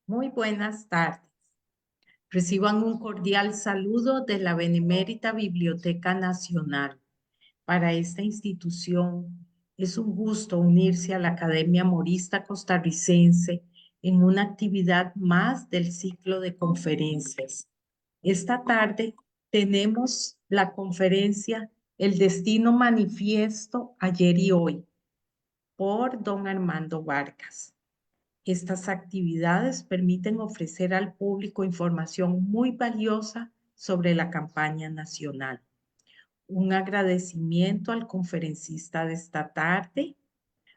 Muy buenas tardes. Reciban un cordial saludo de la Benemérita Biblioteca Nacional. Para esta institución es un gusto unirse a la Academia Morista Costarricense en una actividad más del ciclo de conferencias. Esta tarde tenemos la conferencia El Destino Manifiesto Ayer y Hoy por don Armando Vargas. Estas actividades permiten ofrecer al público información muy valiosa sobre la campaña nacional. Un agradecimiento al conferencista de esta tarde,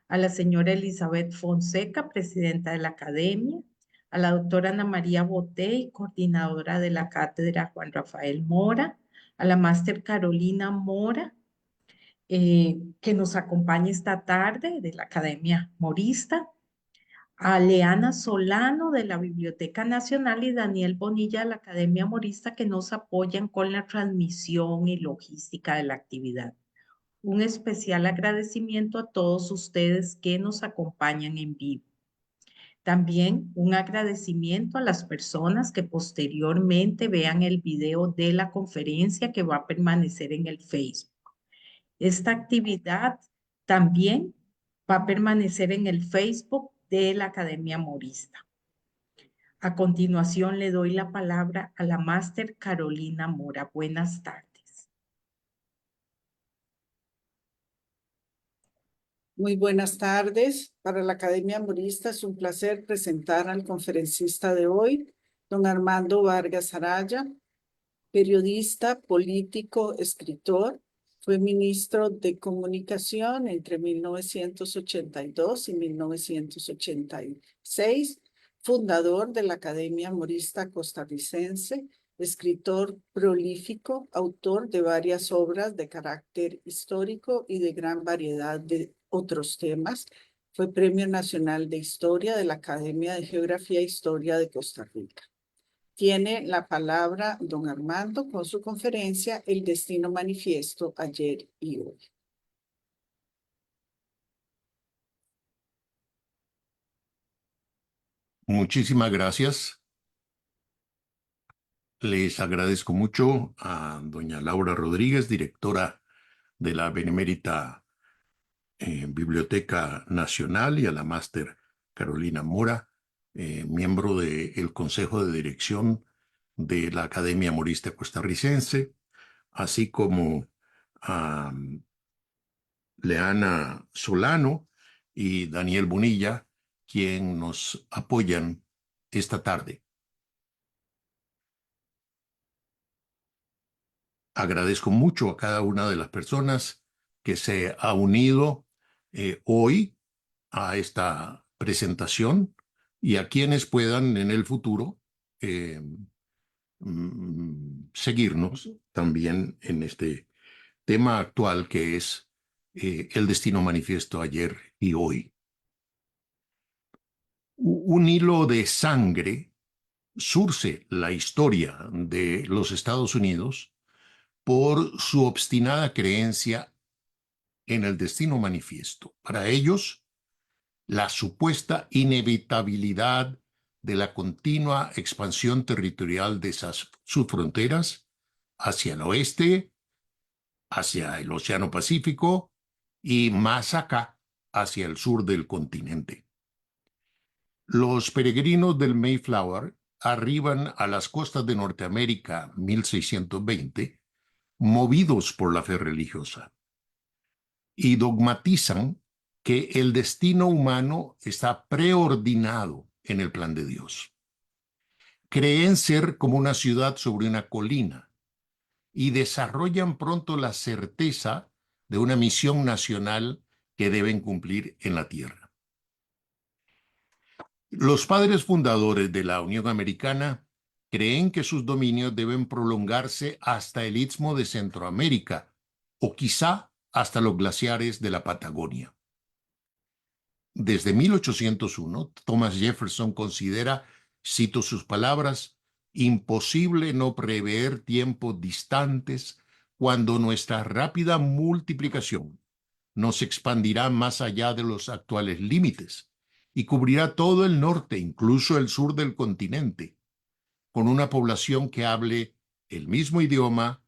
a la señora Elizabeth Fonseca, presidenta de la Academia, a la doctora Ana María Botey, coordinadora de la cátedra Juan Rafael Mora, a la máster Carolina Mora, que nos acompaña esta tarde de la Academia Morista, a Leana Solano de la Biblioteca Nacional y Daniel Bonilla de la Academia Morista que nos apoyan con la transmisión y logística de la actividad. Un especial agradecimiento a todos ustedes que nos acompañan en vivo. También un agradecimiento a las personas que posteriormente vean el video de la conferencia que va a permanecer en el Facebook. Esta actividad también va a permanecer en el Facebook de la Academia Morista. A continuación le doy la palabra a la máster Carolina Mora. Buenas tardes. Muy buenas tardes. Para la Academia Morista es un placer presentar al conferencista de hoy, don Armando Vargas Araya, periodista, político, escritor. Fue ministro de Comunicación entre 1982 y 1986, fundador de la Academia Morista Costarricense, escritor prolífico, autor de varias obras de carácter histórico y de gran variedad de otros temas. Fue Premio Nacional de Historia de la Academia de Geografía e Historia de Costa Rica. Tiene la palabra don Armando con su conferencia El Destino Manifiesto Ayer y Hoy. Muchísimas gracias. Les agradezco mucho a doña Laura Rodríguez, directora de la Benemérita Biblioteca Nacional, y a la máster Carolina Mora, miembro del Consejo de Dirección de la Academia Morista Costarricense, así como a Leana Solano y Daniel Bonilla, quien nos apoyan esta tarde. Agradezco mucho a cada una de las personas que se ha unido hoy a esta presentación y a quienes puedan en el futuro seguirnos también en este tema actual que es el destino manifiesto ayer y hoy. Un hilo de sangre surce la historia de los Estados Unidos por su obstinada creencia en el destino manifiesto. Para ellos, la supuesta inevitabilidad de la continua expansión territorial de sus fronteras hacia el oeste, hacia el Océano Pacífico y más acá, hacia el sur del continente. Los peregrinos del Mayflower arriban a las costas de Norteamérica 1620, movidos por la fe religiosa, y dogmatizan que el destino humano está preordinado en el plan de Dios. Creen ser como una ciudad sobre una colina y desarrollan pronto la certeza de una misión nacional que deben cumplir en la tierra. Los padres fundadores de la Unión Americana creen que sus dominios deben prolongarse hasta el istmo de Centroamérica o quizá hasta los glaciares de la Patagonia. Desde 1801, Thomas Jefferson considera, cito sus palabras, imposible no prever tiempos distantes cuando nuestra rápida multiplicación nos expandirá más allá de los actuales límites y cubrirá todo el norte, incluso el sur del continente, con una población que hable el mismo idioma,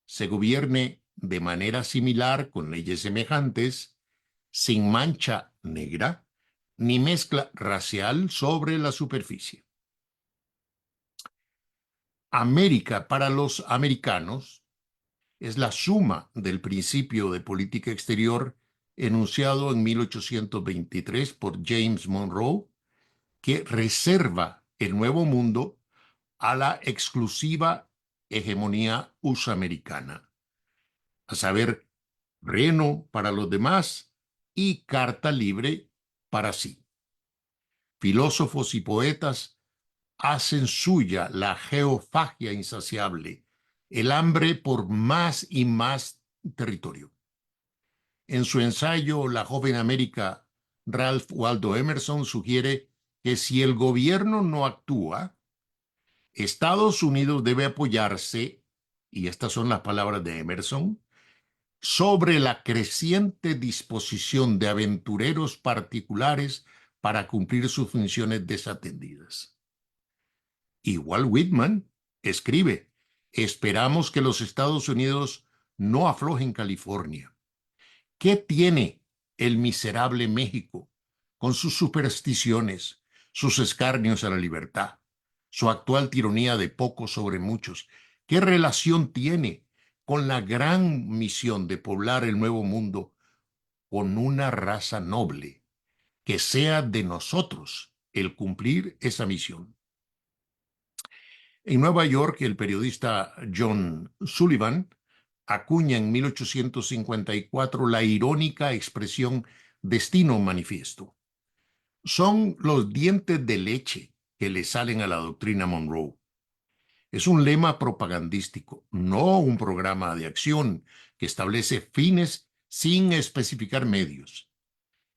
se gobierne de manera similar con leyes semejantes, sin mancha negra ni mezcla racial sobre la superficie. América para los americanos es la suma del principio de política exterior enunciado en 1823 por James Monroe, que reserva el Nuevo Mundo a la exclusiva hegemonía usoamericana, a saber, reino para los demás y carta libre para sí. Filósofos y poetas hacen suya la geofagia insaciable, el hambre por más y más territorio. En su ensayo La joven América, Ralph Waldo Emerson sugiere que si el gobierno no actúa, Estados Unidos debe apoyarse, y estas son las palabras de Emerson, sobre la creciente disposición de aventureros particulares para cumplir sus funciones desatendidas. Igual Whitman escribe, esperamos que los Estados Unidos no aflojen California. ¿Qué tiene el miserable México con sus supersticiones, sus escarnios a la libertad, su actual tiranía de pocos sobre muchos? ¿Qué relación tiene con la gran misión de poblar el Nuevo Mundo con una raza noble, que sea de nosotros el cumplir esa misión? En Nueva York, el periodista John Sullivan acuña en 1854 la irónica expresión destino manifiesto. Son los dientes de leche que le salen a la doctrina Monroe. Es un lema propagandístico, no un programa de acción que establece fines sin especificar medios.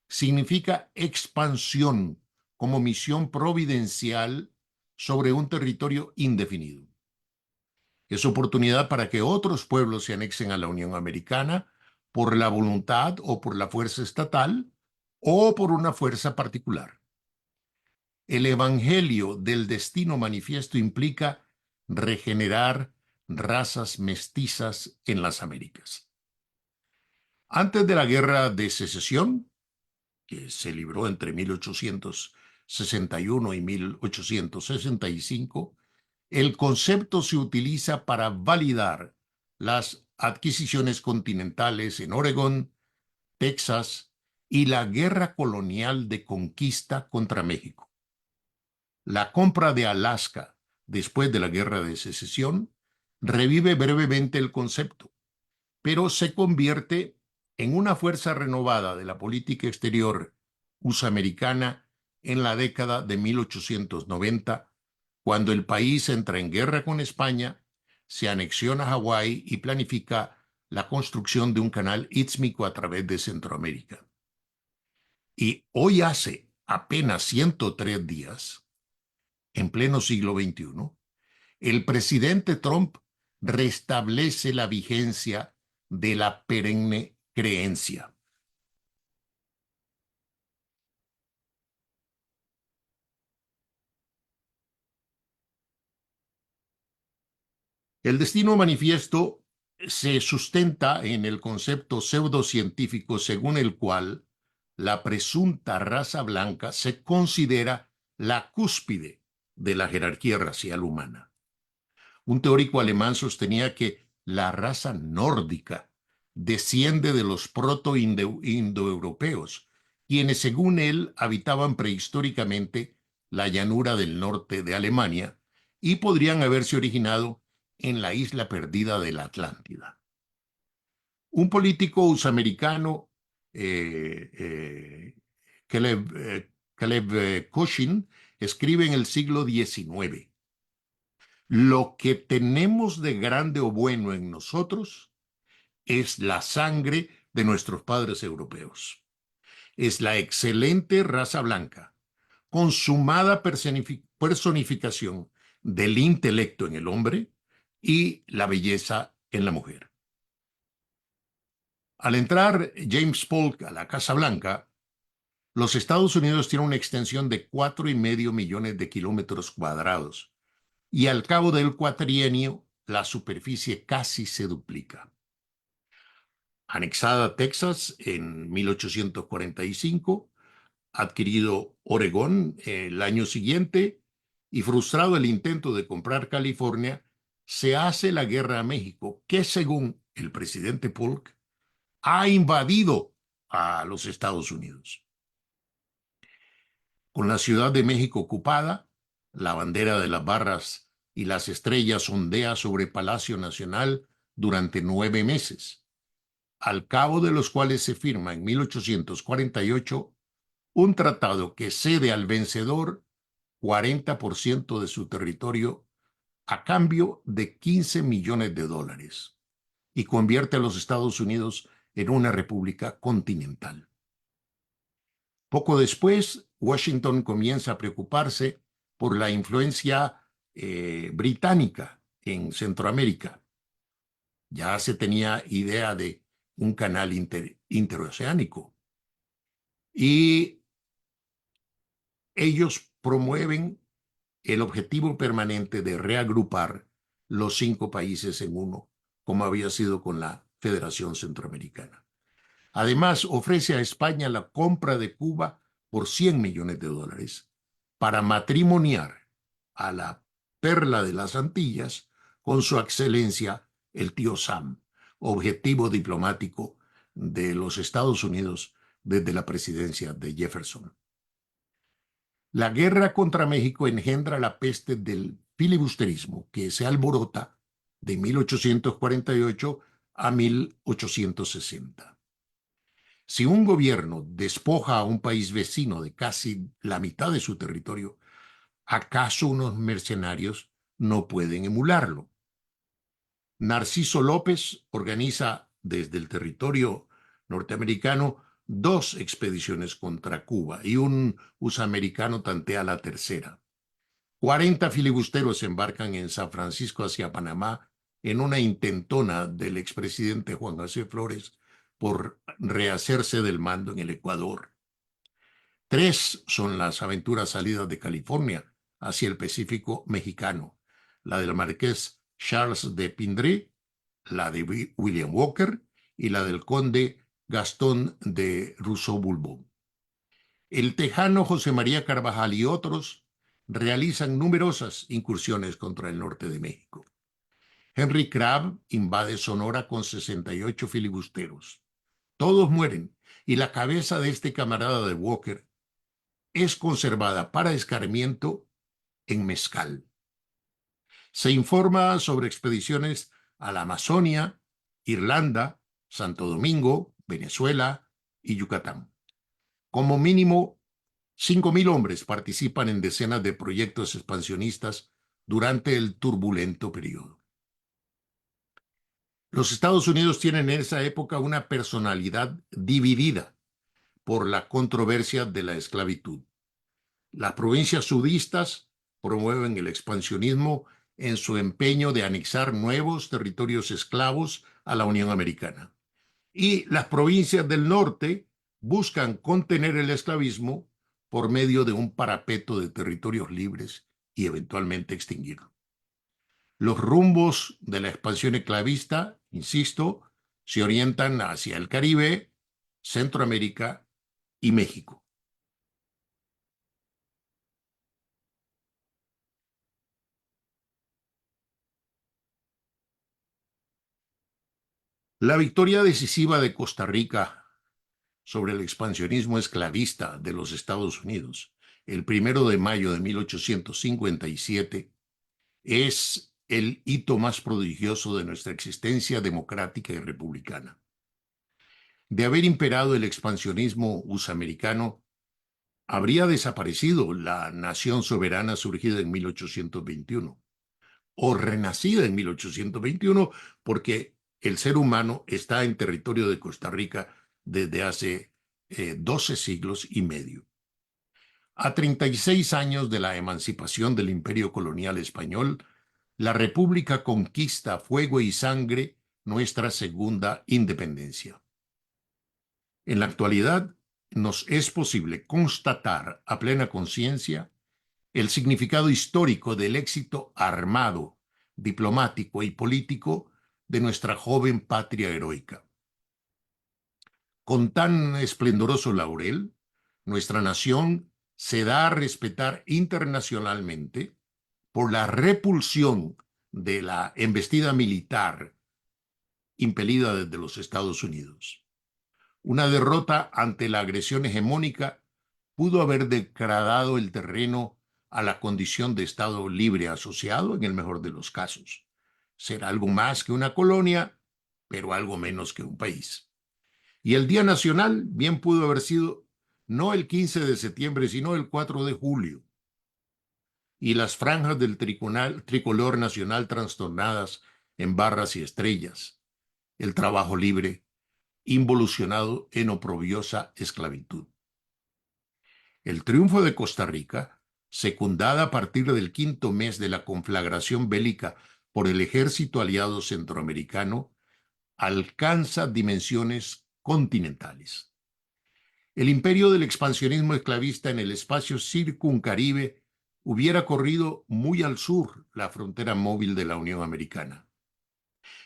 Significa expansión como misión providencial sobre un territorio indefinido. Es oportunidad para que otros pueblos se anexen a la Unión Americana por la voluntad o por la fuerza estatal o por una fuerza particular. El evangelio del destino manifiesto implica regenerar razas mestizas en las Américas. Antes de la Guerra de Secesión, que se libró entre 1861 y 1865, el concepto se utiliza para validar las adquisiciones continentales en Oregón, Texas y la guerra colonial de conquista contra México. La compra de Alaska después de la Guerra de Secesión revive brevemente el concepto, pero se convierte en una fuerza renovada de la política exterior usoamericana en la década de 1890, cuando el país entra en guerra con España, se anexiona a Hawái y planifica la construcción de un canal istmico a través de Centroamérica. Y hoy hace apenas 103 días, en pleno siglo XXI, el presidente Trump restablece la vigencia de la perenne creencia. El destino manifiesto se sustenta en el concepto pseudocientífico según el cual la presunta raza blanca se considera la cúspide de la jerarquía racial humana. Un teórico alemán sostenía que la raza nórdica desciende de los proto-indoeuropeos, quienes según él habitaban prehistóricamente la llanura del norte de Alemania y podrían haberse originado en la isla perdida de la Atlántida. Un político usoamericano, Caleb Cushing, escribe en el siglo XIX: lo que tenemos de grande o bueno en nosotros es la sangre de nuestros padres europeos. Es la excelente raza blanca, consumada personificación del intelecto en el hombre y la belleza en la mujer. Al entrar James Polk a la Casa Blanca, Los Estados Unidos tienen una extensión de 4,5 millones de kilómetros cuadrados y al cabo del cuatrienio la superficie casi se duplica. Anexada a Texas en 1845, adquirido Oregón el año siguiente y frustrado el intento de comprar California, se hace la guerra a México, que según el presidente Polk ha invadido a los Estados Unidos. Con la Ciudad de México ocupada, la bandera de las barras y las estrellas ondea sobre Palacio Nacional durante 9 meses, al cabo de los cuales se firma en 1848 un tratado que cede al vencedor 40% de su territorio a cambio de $15 millones y convierte a los Estados Unidos en una república continental. Poco después, Washington comienza a preocuparse por la influencia británica en Centroamérica. Ya se tenía idea de un canal interoceánico. Y ellos promueven el objetivo permanente de reagrupar los 5 países en uno, como había sido con la Federación Centroamericana. Además, ofrece a España la compra de Cuba por $100 millones para matrimoniar a la perla de las Antillas con su excelencia el tío Sam, objetivo diplomático de los Estados Unidos desde la presidencia de Jefferson. La guerra contra México engendra la peste del filibusterismo, que se alborota de 1848 a 1860. Si un gobierno despoja a un país vecino de casi la mitad de su territorio, ¿acaso unos mercenarios no pueden emularlo? Narciso López organiza desde el territorio norteamericano 2 expediciones contra Cuba y un USA-americano tantea la tercera. 40 filibusteros embarcan en San Francisco hacia Panamá en una intentona del expresidente Juan José Flores por rehacerse del mando en el Ecuador. 3 son las aventuras salidas de California hacia el Pacífico mexicano, la del marqués Charles de Pindré, la de William Walker y la del conde Gastón de Rousseau-Bulbo. El tejano José María Carvajal y otros realizan numerosas incursiones contra el norte de México. Henry Crabb invade Sonora con 68 filibusteros. Todos mueren y la cabeza de este camarada de Walker es conservada para escarmiento en Mezcal. Se informa sobre expediciones a la Amazonia, Irlanda, Santo Domingo, Venezuela y Yucatán. Como mínimo, 5,000 hombres participan en decenas de proyectos expansionistas durante el turbulento periodo. Los Estados Unidos tienen en esa época una personalidad dividida por la controversia de la esclavitud. Las provincias sudistas promueven el expansionismo en su empeño de anexar nuevos territorios esclavos a la Unión Americana. Y las provincias del norte buscan contener el esclavismo por medio de un parapeto de territorios libres y eventualmente extinguirlo. Los rumbos de la expansión esclavista, insisto, se orientan hacia el Caribe, Centroamérica y México. La victoria decisiva de Costa Rica sobre el expansionismo esclavista de los Estados Unidos, el 1 de mayo de 1857, es el hito más prodigioso de nuestra existencia democrática y republicana. De haber imperado el expansionismo USA-americano, habría desaparecido la nación soberana surgida en 1821, o renacida en 1821, porque el ser humano está en territorio de Costa Rica desde hace 12 siglos y medio. A 36 años de la emancipación del imperio colonial español, la República conquista a fuego y sangre nuestra segunda independencia. En la actualidad, nos es posible constatar a plena conciencia el significado histórico del éxito armado, diplomático y político de nuestra joven patria heroica. Con tan esplendoroso laurel, nuestra nación se da a respetar internacionalmente por la repulsión de la embestida militar impelida desde los Estados Unidos. Una derrota ante la agresión hegemónica pudo haber degradado el terreno a la condición de Estado libre asociado en el mejor de los casos. Ser algo más que una colonia, pero algo menos que un país. Y el Día Nacional bien pudo haber sido no el 15 de septiembre, sino el 4 de julio. Y las franjas del tricolor nacional trastornadas en barras y estrellas. El trabajo libre, involucionado en oprobiosa esclavitud. El triunfo de Costa Rica, secundada a partir del 5º mes de la conflagración bélica por el ejército aliado centroamericano, alcanza dimensiones continentales. El imperio del expansionismo esclavista en el espacio circuncaribe hubiera corrido muy al sur la frontera móvil de la Unión Americana.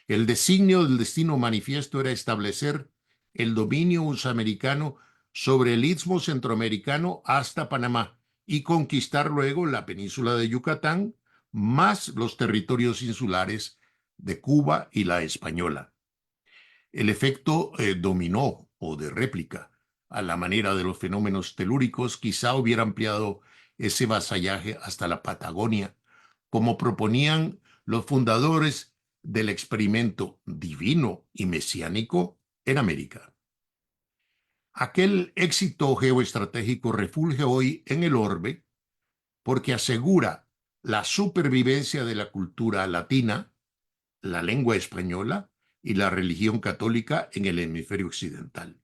El designio del destino manifiesto era establecer el dominio usamericano sobre el istmo centroamericano hasta Panamá y conquistar luego la península de Yucatán, más los territorios insulares de Cuba y la Española. El efecto dominó o de réplica, a la manera de los fenómenos telúricos, quizá hubiera ampliado ese vasallaje hasta la Patagonia, como proponían los fundadores del experimento divino y mesiánico en América. Aquel éxito geoestratégico refulge hoy en el orbe porque asegura la supervivencia de la cultura latina, la lengua española y la religión católica en el hemisferio occidental.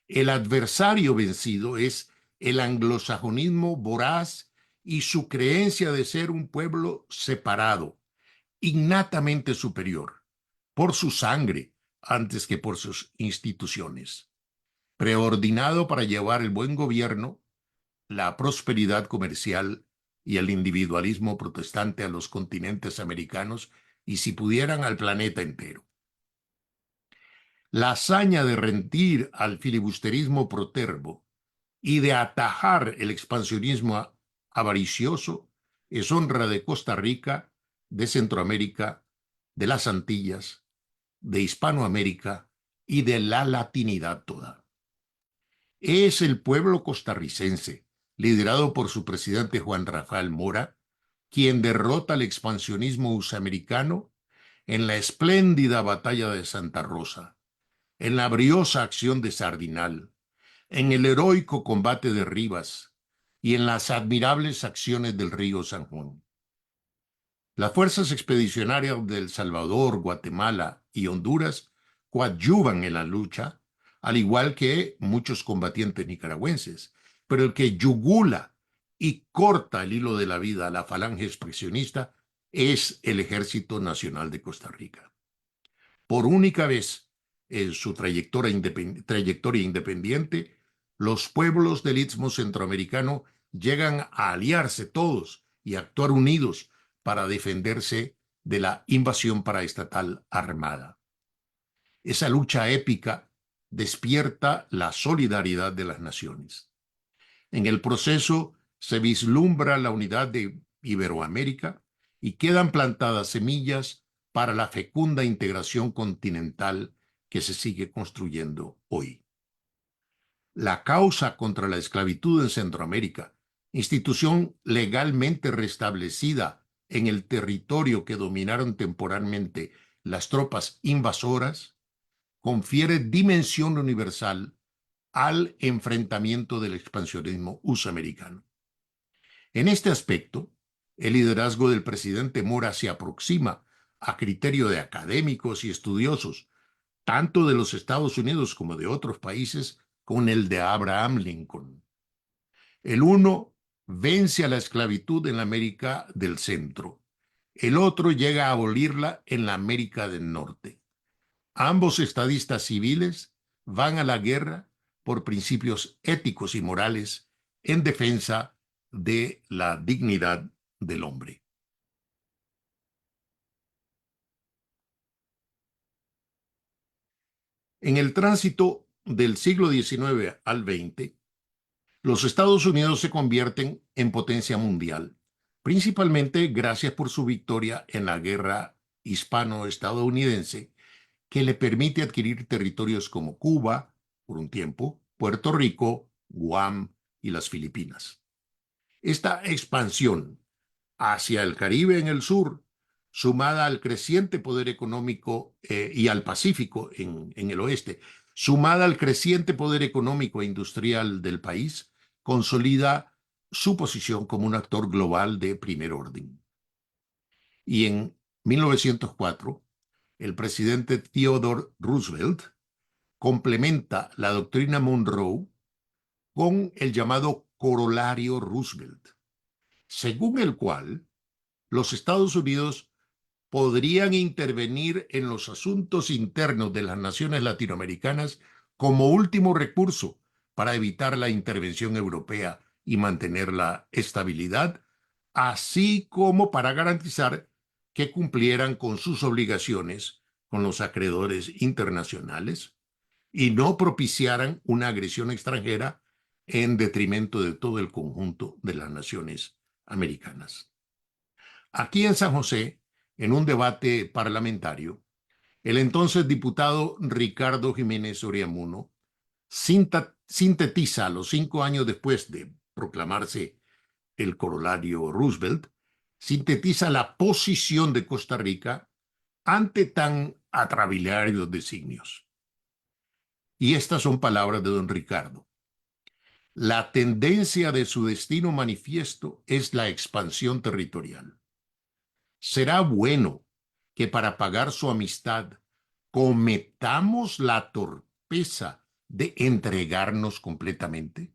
El adversario vencido es el anglosajonismo voraz y su creencia de ser un pueblo separado, innatamente superior, por su sangre antes que por sus instituciones, preordinado para llevar el buen gobierno, la prosperidad comercial y el individualismo protestante a los continentes americanos y, si pudieran, al planeta entero. La hazaña de rendir al filibusterismo protervo y de atajar el expansionismo avaricioso es honra de Costa Rica, de Centroamérica, de las Antillas, de Hispanoamérica y de la latinidad toda. Es el pueblo costarricense, liderado por su presidente Juan Rafael Mora, quien derrota al expansionismo usamericano en la espléndida batalla de Santa Rosa, en la briosa acción de Sardinal, en el heroico combate de Rivas y en las admirables acciones del río San Juan. Las fuerzas expedicionarias de El Salvador, Guatemala y Honduras coadyuvan en la lucha, al igual que muchos combatientes nicaragüenses, pero el que yugula y corta el hilo de la vida a la falange expresionista es el Ejército Nacional de Costa Rica. Por única vez en su trayectoria independiente, los pueblos del Istmo Centroamericano llegan a aliarse todos y a actuar unidos para defenderse de la invasión paraestatal armada. Esa lucha épica despierta la solidaridad de las naciones. En el proceso se vislumbra la unidad de Iberoamérica y quedan plantadas semillas para la fecunda integración continental que se sigue construyendo hoy. La causa contra la esclavitud en Centroamérica, institución legalmente restablecida en el territorio que dominaron temporalmente las tropas invasoras, confiere dimensión universal al enfrentamiento del expansionismo usamericano. En este aspecto, el liderazgo del presidente Mora se aproxima a criterio de académicos y estudiosos, tanto de los Estados Unidos como de otros países, con el de Abraham Lincoln. El uno vence a la esclavitud en la América del Centro. El otro llega a abolirla en la América del Norte. Ambos estadistas civiles van a la guerra por principios éticos y morales en defensa de la dignidad del hombre. En el tránsito del siglo XIX al XX, los Estados Unidos se convierten en potencia mundial, principalmente gracias por su victoria en la guerra hispano-estadounidense, que le permite adquirir territorios como Cuba, por un tiempo, Puerto Rico, Guam y las Filipinas. Esta expansión hacia el Caribe en el sur, sumada al creciente poder económico y al Pacífico en el oeste, sumada al creciente poder económico e industrial del país, consolida su posición como un actor global de primer orden. Y en 1904, el presidente Theodore Roosevelt complementa la doctrina Monroe con el llamado corolario Roosevelt, según el cual los Estados Unidos podrían intervenir en los asuntos internos de las naciones latinoamericanas como último recurso para evitar la intervención europea y mantener la estabilidad, así como para garantizar que cumplieran con sus obligaciones con los acreedores internacionales y no propiciaran una agresión extranjera en detrimento de todo el conjunto de las naciones americanas. Aquí en San José, en un debate parlamentario, el entonces diputado Ricardo Jiménez Oriamuno sintetiza, a los 5 años después de proclamarse el corolario Roosevelt, sintetiza la posición de Costa Rica ante tan atrabiliarios designios. Y estas son palabras de don Ricardo. La tendencia de su destino manifiesto es la expansión territorial. ¿Será bueno que para pagar su amistad cometamos la torpeza de entregarnos completamente?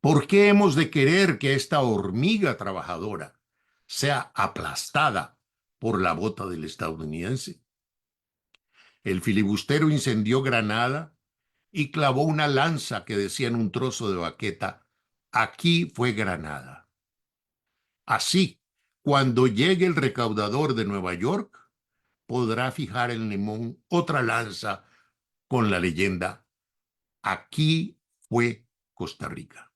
¿Por qué hemos de querer que esta hormiga trabajadora sea aplastada por la bota del estadounidense? El filibustero incendió Granada y clavó una lanza que decía en un trozo de baqueta: aquí fue Granada. Así, cuando llegue el recaudador de Nueva York, podrá fijar en Limón otra lanza con la leyenda: aquí fue Costa Rica.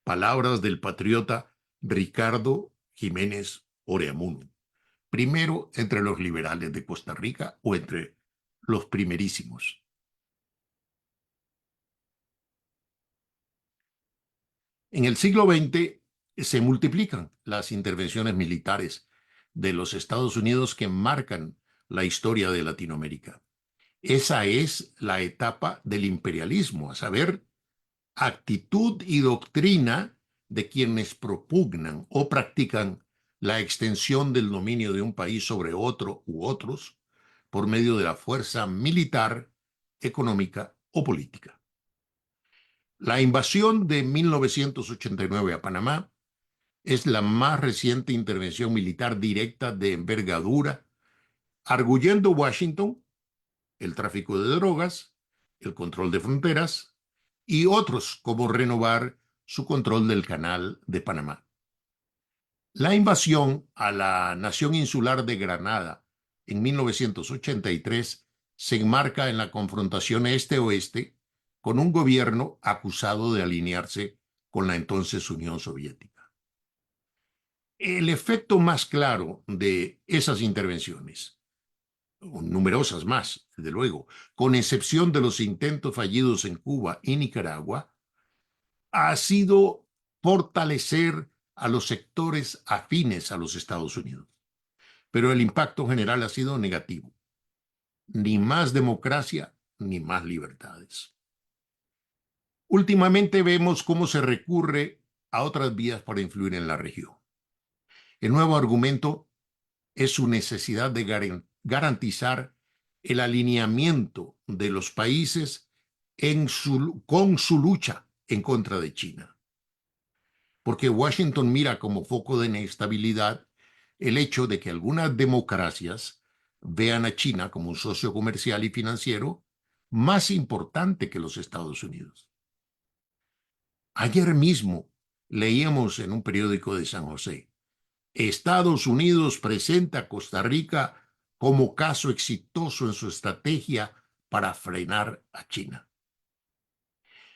Palabras del patriota Ricardo Jiménez Oreamuno, primero entre los liberales de Costa Rica o entre los primerísimos. En el siglo XX se multiplican las intervenciones militares de los Estados Unidos que marcan la historia de Latinoamérica. Esa es la etapa del imperialismo, a saber, actitud y doctrina de quienes propugnan o practican la extensión del dominio de un país sobre otro u otros por medio de la fuerza militar, económica o política. La invasión de 1989 a Panamá es la más reciente intervención militar directa de envergadura, arguyendo Washington el tráfico de drogas, el control de fronteras y otros, como renovar su control del Canal de Panamá. La invasión a la nación insular de Granada en 1983 se enmarca en la confrontación este-oeste con un gobierno acusado de alinearse con la entonces Unión Soviética. El efecto más claro de esas intervenciones, numerosas más, desde luego, con excepción de los intentos fallidos en Cuba y Nicaragua, ha sido fortalecer a los sectores afines a los Estados Unidos. Pero el impacto general ha sido negativo. Ni más democracia, ni más libertades. Últimamente vemos cómo se recurre a otras vías para influir en la región. El nuevo argumento es su necesidad de garantizar el alineamiento de los países con su lucha en contra de China. Porque Washington mira como foco de inestabilidad el hecho de que algunas democracias vean a China como un socio comercial y financiero más importante que los Estados Unidos. Ayer mismo leíamos en un periódico de San José: Estados Unidos presenta a Costa Rica como caso exitoso en su estrategia para frenar a China.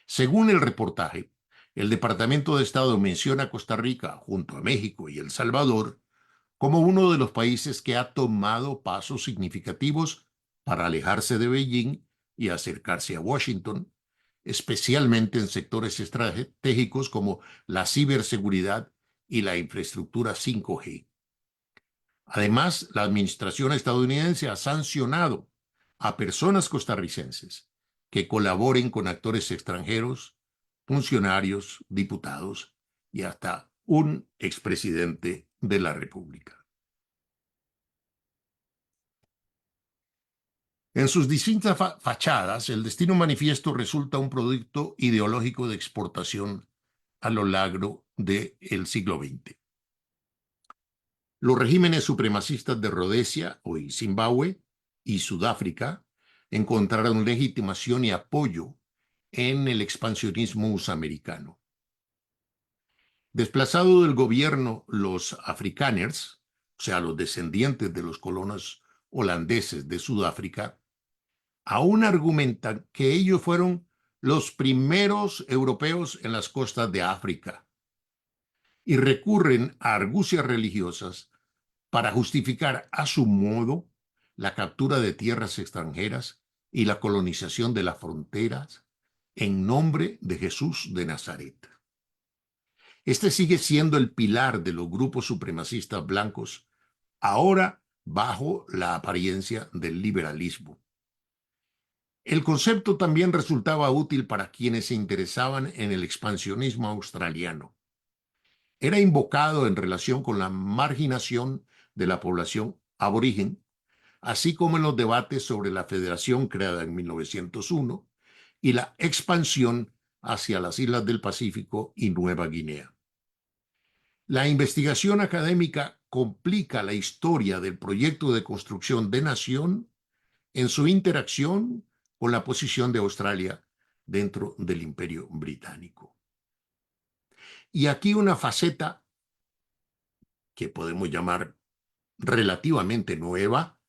Según el reportaje, el Departamento de Estado menciona a Costa Rica, junto a México y El Salvador, como uno de los países que ha tomado pasos significativos para alejarse de Beijing y acercarse a Washington, especialmente en sectores estratégicos como la ciberseguridad y la infraestructura 5G. Además, la administración estadounidense ha sancionado a personas costarricenses que colaboren con actores extranjeros, funcionarios, diputados y hasta un expresidente de la República. En sus distintas fachadas, el Destino Manifiesto resulta un producto ideológico de exportación a lo largo del siglo XX. Los regímenes supremacistas de Rhodesia, hoy Zimbabue, y Sudáfrica encontraron legitimación y apoyo en el expansionismo usamericano. Desplazado del gobierno, los afrikaners, o sea, los descendientes de los colonos holandeses de Sudáfrica, aún argumentan que ellos fueron los primeros europeos en las costas de África y recurren a argucias religiosas para justificar a su modo la captura de tierras extranjeras y la colonización de las fronteras en nombre de Jesús de Nazaret. Este sigue siendo el pilar de los grupos supremacistas blancos, ahora bajo la apariencia del liberalismo. El concepto también resultaba útil para quienes se interesaban en el expansionismo australiano. Era invocado en relación con la marginación de la población aborigen, así como en los debates sobre la federación creada en 1901 y la expansión hacia las islas del Pacífico y Nueva Guinea. La investigación académica complica la historia del proyecto de construcción de nación en su interacción con la posición de Australia dentro del Imperio Británico. Y aquí una faceta que podemos llamar relativamente nueva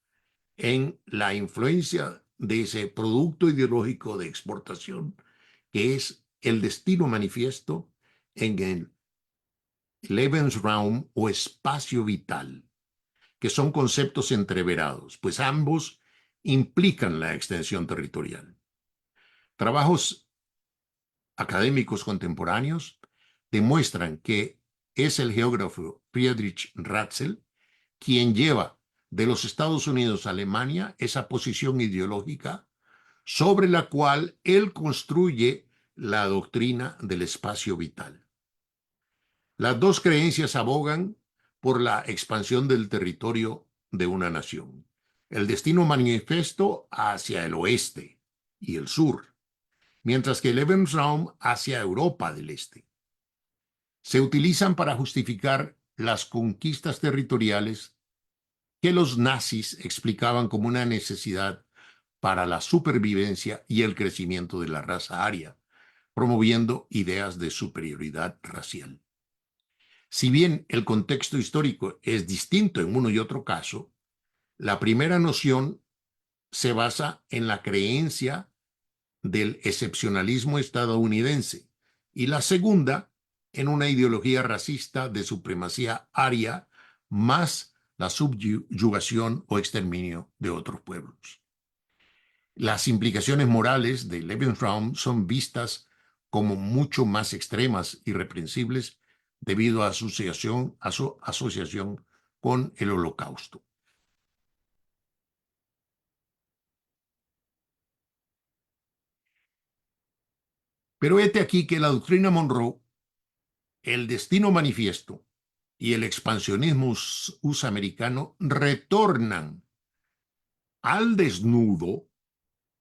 en la influencia de ese producto ideológico de exportación, que es el Destino Manifiesto en el Lebensraum o espacio vital, que son conceptos entreverados, pues ambos implican la extensión territorial. Trabajos académicos contemporáneos demuestran que es el geógrafo Friedrich Ratzel quien lleva de los Estados Unidos a Alemania esa posición ideológica sobre la cual él construye la doctrina del espacio vital. Las dos creencias abogan por la expansión del territorio de una nación. El Destino Manifiesto hacia el oeste y el sur, mientras que el Lebensraum hacia Europa del Este. Se utilizan para justificar las conquistas territoriales que los nazis explicaban como una necesidad para la supervivencia y el crecimiento de la raza aria, promoviendo ideas de superioridad racial. Si bien el contexto histórico es distinto en uno y otro caso, la primera noción se basa en la creencia del excepcionalismo estadounidense y la segunda en una ideología racista de supremacía aria más la subyugación o exterminio de otros pueblos. Las implicaciones morales de Lebensraum son vistas como mucho más extremas y reprensibles debido a su asociación con el Holocausto. Pero hete aquí que la doctrina Monroe, el Destino Manifiesto y el expansionismo usamericano retornan al desnudo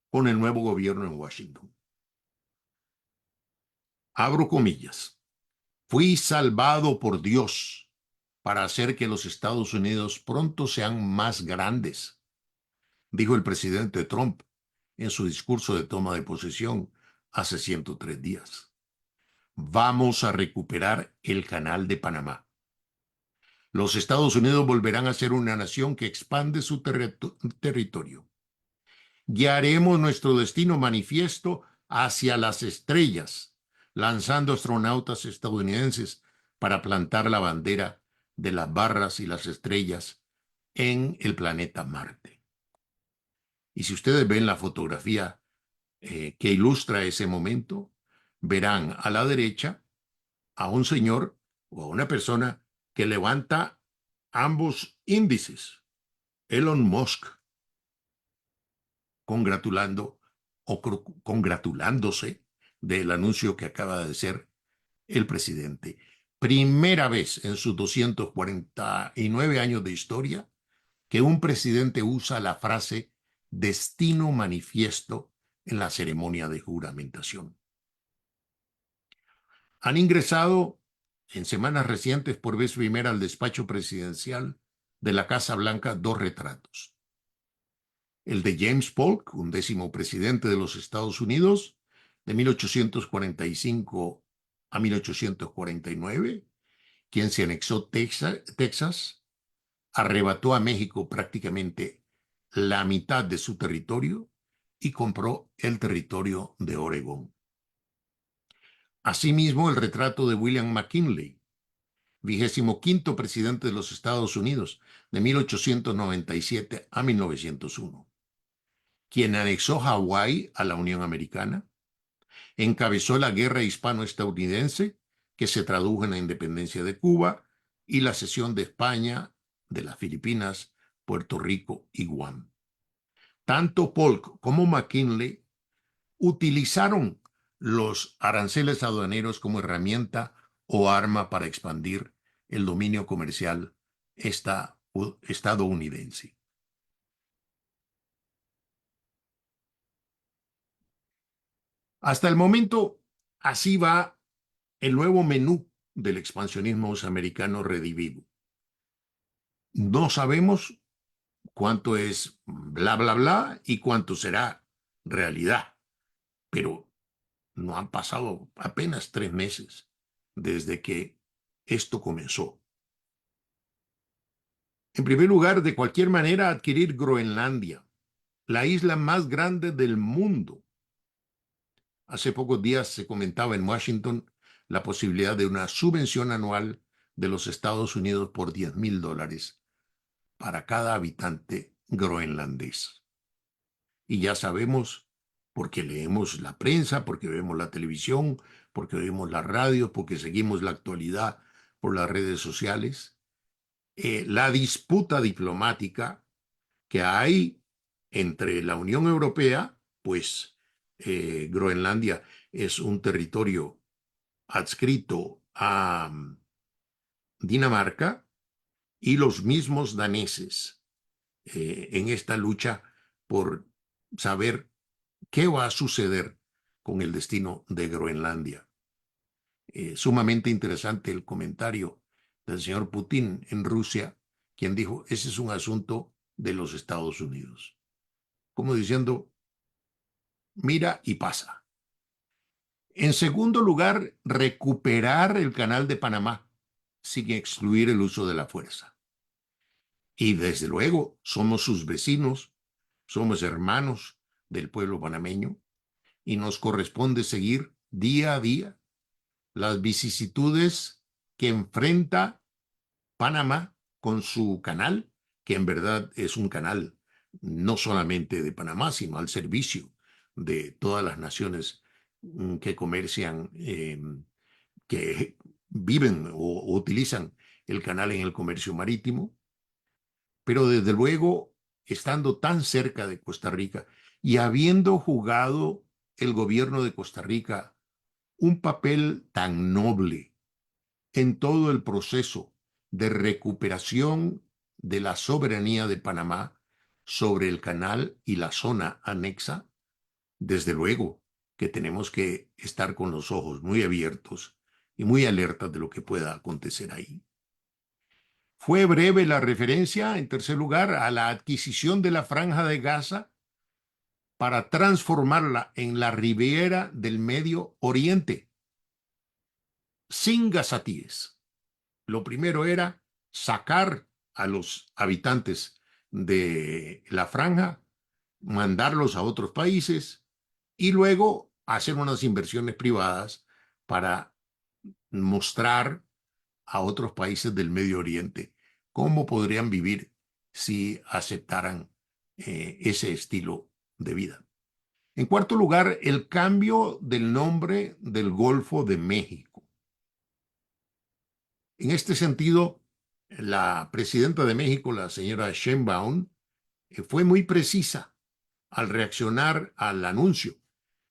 con el nuevo gobierno en Washington. Abro comillas. Fui salvado por Dios para hacer que los Estados Unidos pronto sean más grandes, dijo el presidente Trump en su discurso de toma de posesión hace 103 días. Vamos a recuperar el Canal de Panamá. Los Estados Unidos volverán a ser una nación que expande su territorio. Guiaremos nuestro destino manifiesto hacia las estrellas, lanzando astronautas estadounidenses para plantar la bandera de las barras y las estrellas en el planeta Marte. Y si ustedes ven la fotografía que ilustra ese momento, verán a la derecha a un señor o a una persona que levanta ambos índices, Elon Musk, congratulándose del anuncio que acaba de hacer el presidente. Primera vez en sus 249 años de historia que un presidente usa la frase destino manifiesto en la ceremonia de juramentación. Han ingresado en semanas recientes por vez primera al despacho presidencial de la Casa Blanca 2 retratos. El de James Polk, 11º presidente de los Estados Unidos, de 1845 a 1849, quien se anexó Texas, arrebató a México prácticamente la mitad de su territorio y compró el territorio de Oregón. Asimismo, el retrato de William McKinley, 25º presidente de los Estados Unidos, de 1897 a 1901, quien anexó Hawái a la Unión Americana, encabezó la guerra hispano-estadounidense, que se tradujo en la independencia de Cuba y la cesión de España, de las Filipinas, Puerto Rico y Guam. Tanto Polk como McKinley utilizaron los aranceles aduaneros como herramienta o arma para expandir el dominio comercial estadounidense. Hasta el momento, así va el nuevo menú del expansionismo americano redivivo. No sabemos cuánto es bla, bla, bla y cuánto será realidad, pero no han pasado apenas 3 meses desde que esto comenzó. En primer lugar, de cualquier manera, adquirir Groenlandia, la isla más grande del mundo. Hace pocos días se comentaba en Washington la posibilidad de una subvención anual de los Estados Unidos por $10,000 para cada habitante groenlandés. Y ya sabemos, porque leemos la prensa, porque vemos la televisión, porque vemos la radio, porque seguimos la actualidad por las redes sociales, la disputa diplomática que hay entre la Unión Europea, pues Groenlandia es un territorio adscrito a Dinamarca, y los mismos daneses en esta lucha por saber qué va a suceder con el destino de Groenlandia. Sumamente interesante el comentario del señor Putin en Rusia, quien dijo, ese es un asunto de los Estados Unidos. Como diciendo, mira y pasa. En segundo lugar, recuperar el Canal de Panamá sin excluir el uso de la fuerza. Y desde luego, somos sus vecinos, somos hermanos del pueblo panameño y nos corresponde seguir día a día las vicisitudes que enfrenta Panamá con su canal, que en verdad es un canal no solamente de Panamá, sino al servicio de todas las naciones que comercian, que viven o utilizan el canal en el comercio marítimo. Pero desde luego, estando tan cerca de Costa Rica y habiendo jugado el gobierno de Costa Rica un papel tan noble en todo el proceso de recuperación de la soberanía de Panamá sobre el canal y la zona anexa, desde luego que tenemos que estar con los ojos muy abiertos y muy alertas de lo que pueda acontecer ahí. Fue breve la referencia, en tercer lugar, a la adquisición de la Franja de Gaza para transformarla en la Riviera del Medio Oriente, sin gazatíes. Lo primero era sacar a los habitantes de la franja, mandarlos a otros países y luego hacer unas inversiones privadas para mostrar a otros países del Medio Oriente cómo podrían vivir si aceptaran ese estilo de vida. En cuarto lugar, el cambio del nombre del Golfo de México. En este sentido, la presidenta de México, la señora Sheinbaum, fue muy precisa al reaccionar al anuncio.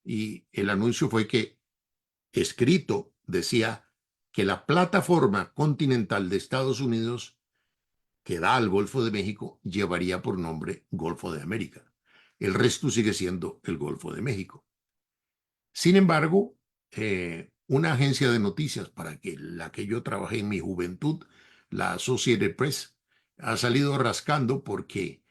Y el anuncio fue que, escrito, decía que la plataforma continental de Estados Unidos que da al Golfo de México llevaría por nombre Golfo de América. El resto sigue siendo el Golfo de México. Sin embargo, una agencia de noticias para la que yo trabajé en mi juventud, la Associated Press, ha salido rascando porque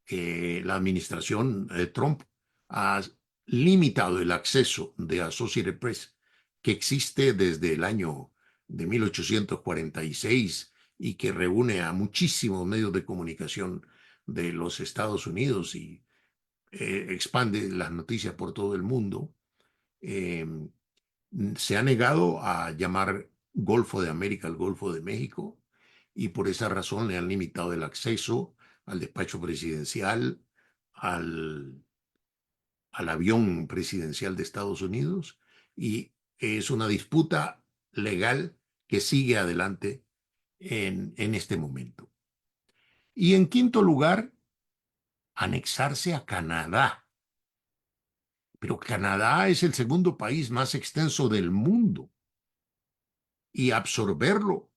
la administración Trump ha limitado el acceso de Associated Press, que existe desde el año de 1846 y que reúne a muchísimos medios de comunicación de los Estados Unidos y expande las noticias por todo el mundo. Se ha negado a llamar Golfo de América al Golfo de México y por esa razón le han limitado el acceso al despacho presidencial, al avión presidencial de Estados Unidos, y es una disputa legal que sigue adelante en este momento. Y en quinto lugar, anexarse a Canadá. Pero Canadá es el segundo país más extenso del mundo y absorberlo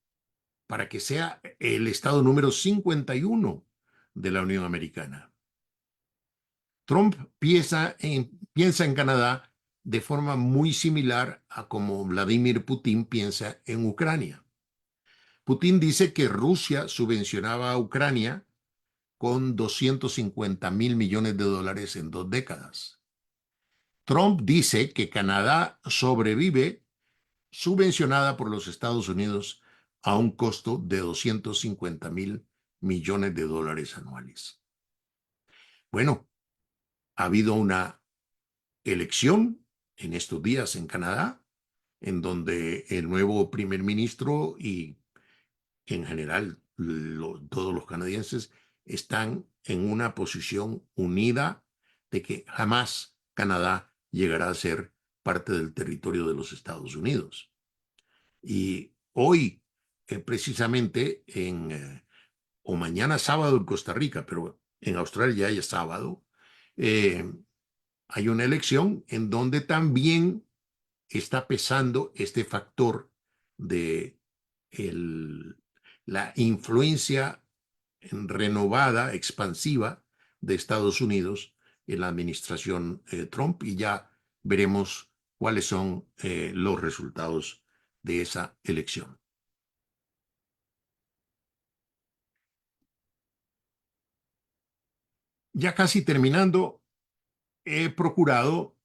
para que sea el estado número 51 de la Unión Americana. Trump piensa en Canadá de forma muy similar a como Vladimir Putin piensa en Ucrania. Putin dice que Rusia subvencionaba a Ucrania con 250.000 millones de dólares en 2 décadas. Trump dice que Canadá sobrevive subvencionada por los Estados Unidos a un costo de 250.000 millones de dólares anuales. Bueno, ha habido una elección en estos días en Canadá, en donde el nuevo primer ministro y en general todos los canadienses están en una posición unida de que jamás Canadá llegará a ser parte del territorio de los Estados Unidos. Y hoy, precisamente, o mañana sábado en Costa Rica, pero en Australia ya es sábado, hay una elección en donde también está pesando este factor de la influencia renovada, expansiva de Estados Unidos en la administración Trump, y ya veremos cuáles son los resultados de esa elección. Ya casi terminando, he procurado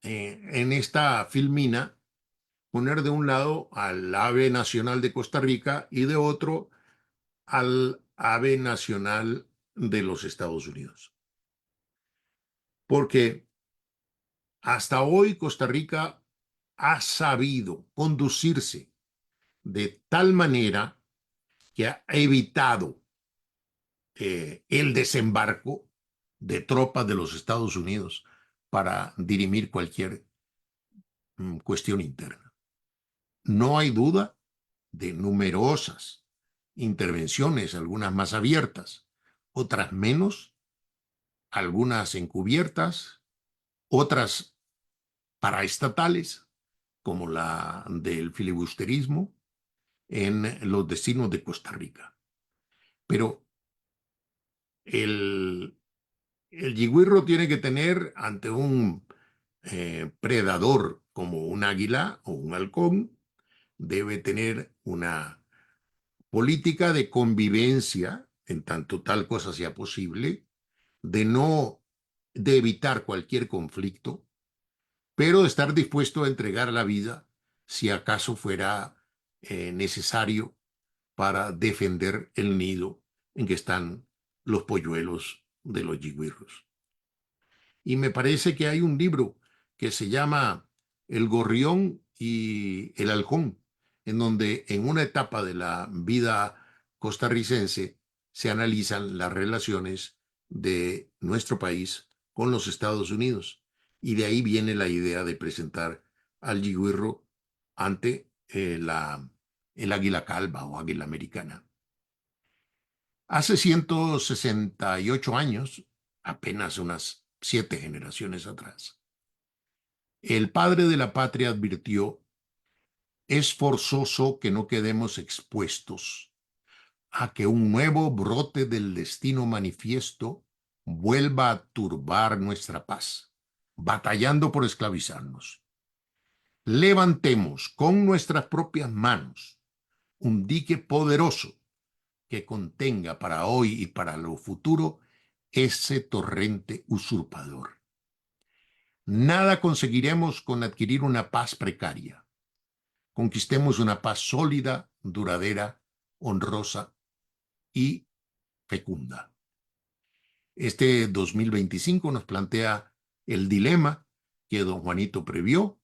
en esta filmina poner de un lado al ave nacional de Costa Rica y de otro al ave nacional de los Estados Unidos. Porque hasta hoy Costa Rica ha sabido conducirse de tal manera que ha evitado el desembarco de tropas de los Estados Unidos para dirimir cualquier cuestión interna. No hay duda de numerosas intervenciones, algunas más abiertas, otras menos, algunas encubiertas, otras paraestatales, como la del filibusterismo, en los destinos de Costa Rica. Pero el yigüirro tiene que tener ante un predador como un águila o un halcón, debe tener una política de convivencia, en tanto tal cosa sea posible, de no de evitar cualquier conflicto, pero de estar dispuesto a entregar la vida si acaso fuera necesario para defender el nido en que están los polluelos de los yigüirros. Y me parece que hay un libro que se llama El gorrión y el halcón, en donde en una etapa de la vida costarricense se analizan las relaciones de nuestro país con los Estados Unidos. Y de ahí viene la idea de presentar al yigüirro ante el águila calva o águila americana. Hace 168 años, apenas unas 7 generaciones atrás, el padre de la patria advirtió: es forzoso que no quedemos expuestos a que un nuevo brote del destino manifiesto vuelva a turbar nuestra paz, batallando por esclavizarnos. Levantemos con nuestras propias manos un dique poderoso que contenga para hoy y para lo futuro ese torrente usurpador. Nada conseguiremos con adquirir una paz precaria. Conquistemos una paz sólida, duradera, honrosa y fecunda. Este 2025 nos plantea el dilema que don Juanito previó,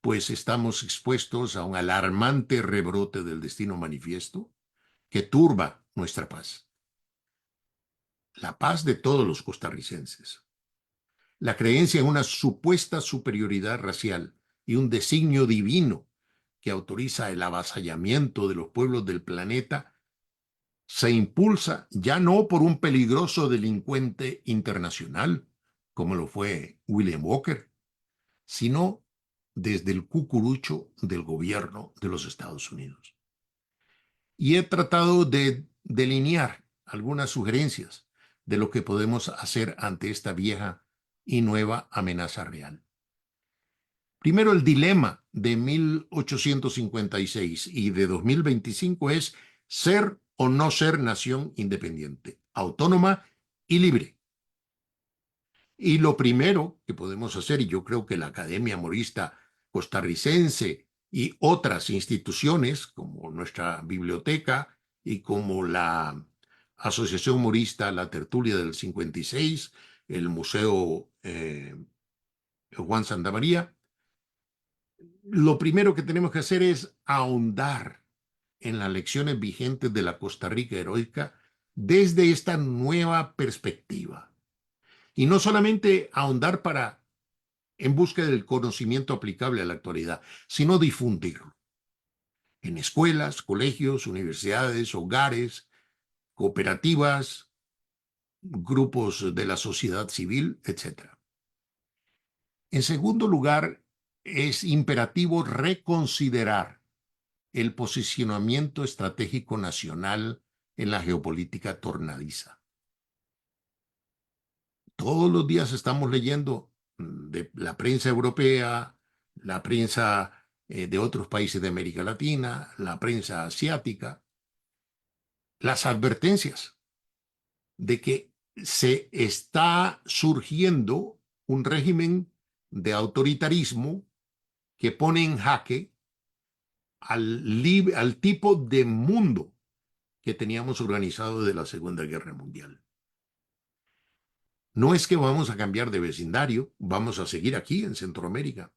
pues estamos expuestos a un alarmante rebrote del destino manifiesto que turba nuestra paz. La paz de todos los costarricenses. La creencia en una supuesta superioridad racial y un designio divino que autoriza el avasallamiento de los pueblos del planeta se impulsa ya no por un peligroso delincuente internacional, como lo fue William Walker, sino desde el cucurucho del gobierno de los Estados Unidos. Y he tratado de delinear algunas sugerencias de lo que podemos hacer ante esta vieja y nueva amenaza real. Primero, el dilema de 1856 y de 2025 es ser o no ser nación independiente, autónoma y libre. Y lo primero que podemos hacer, y yo creo que la Academia Morista Costarricense y otras instituciones como nuestra biblioteca y como la Asociación Morista La Tertulia del 56, el Museo Juan Santamaría, lo primero que tenemos que hacer es ahondar en las lecciones vigentes de la Costa Rica heroica desde esta nueva perspectiva. Y no solamente ahondar en busca del conocimiento aplicable a la actualidad, sino difundirlo en escuelas, colegios, universidades, hogares, cooperativas, grupos de la sociedad civil, etc. En segundo lugar, es imperativo reconsiderar el posicionamiento estratégico nacional en la geopolítica tornadiza. Todos los días estamos leyendo de la prensa europea, la prensa de otros países de América Latina, la prensa asiática, las advertencias de que se está surgiendo un régimen de autoritarismo que pone en jaque al tipo de mundo que teníamos organizado desde la Segunda Guerra Mundial. No es que vamos a cambiar de vecindario, vamos a seguir aquí en Centroamérica,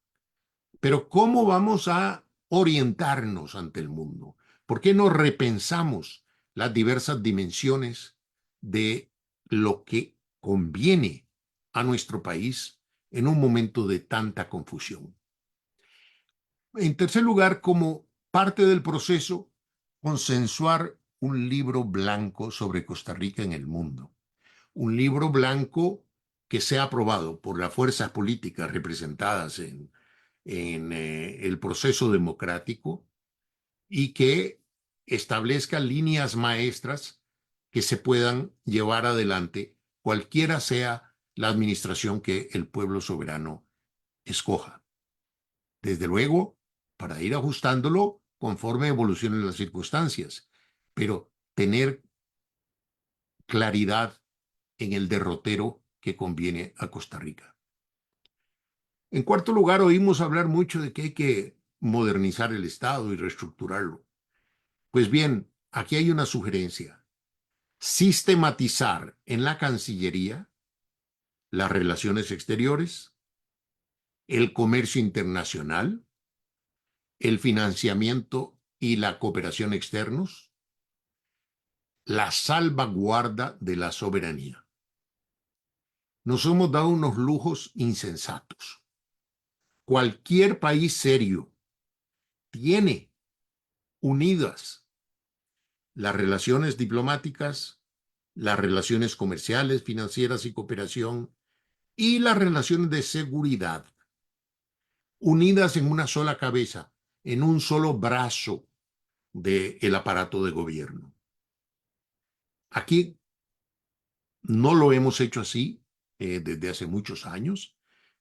pero ¿cómo vamos a orientarnos ante el mundo? ¿Por qué no repensamos las diversas dimensiones de lo que conviene a nuestro país en un momento de tanta confusión? En tercer lugar, como parte del proceso, consensuar un libro blanco sobre Costa Rica en el mundo. Un libro blanco que sea aprobado por las fuerzas políticas representadas en el proceso democrático y que establezca líneas maestras que se puedan llevar adelante cualquiera sea la administración que el pueblo soberano escoja. Desde luego, para ir ajustándolo conforme evolucionen las circunstancias, pero tener claridad en el derrotero que conviene a Costa Rica. En cuarto lugar, oímos hablar mucho de que hay que modernizar el Estado y reestructurarlo. Pues bien, aquí hay una sugerencia: sistematizar en la Cancillería las relaciones exteriores, el comercio internacional, el financiamiento y la cooperación externos, la salvaguarda de la soberanía. Nos hemos dado unos lujos insensatos. Cualquier país serio tiene unidas las relaciones diplomáticas, las relaciones comerciales, financieras y cooperación, y las relaciones de seguridad, unidas en una sola cabeza, en un solo brazo del aparato de gobierno. Aquí no lo hemos hecho así desde hace muchos años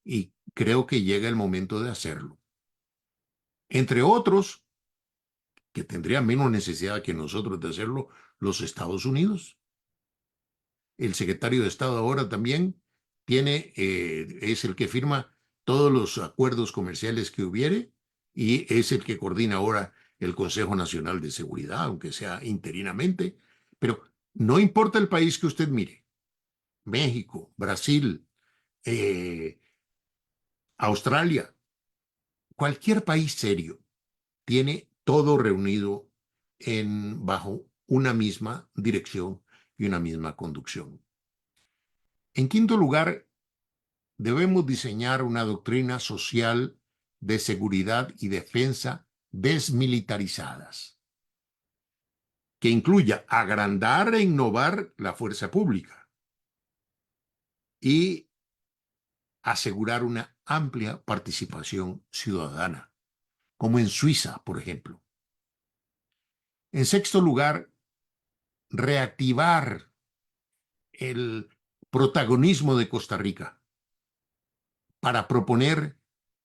y creo que llega el momento de hacerlo. Entre otros, que tendría menos necesidad que nosotros de hacerlo, los Estados Unidos. El secretario de Estado ahora también es el que firma todos los acuerdos comerciales que hubiere y es el que coordina ahora el Consejo Nacional de Seguridad, aunque sea interinamente. Pero no importa el país que usted mire, México, Brasil, Australia, cualquier país serio tiene todo reunido bajo una misma dirección y una misma conducción. En quinto lugar, debemos diseñar una doctrina social de seguridad y defensa desmilitarizadas, que incluya agrandar e innovar la fuerza pública y asegurar una amplia participación ciudadana, como en Suiza, por ejemplo. En sexto lugar, reactivar el protagonismo de Costa Rica para proponer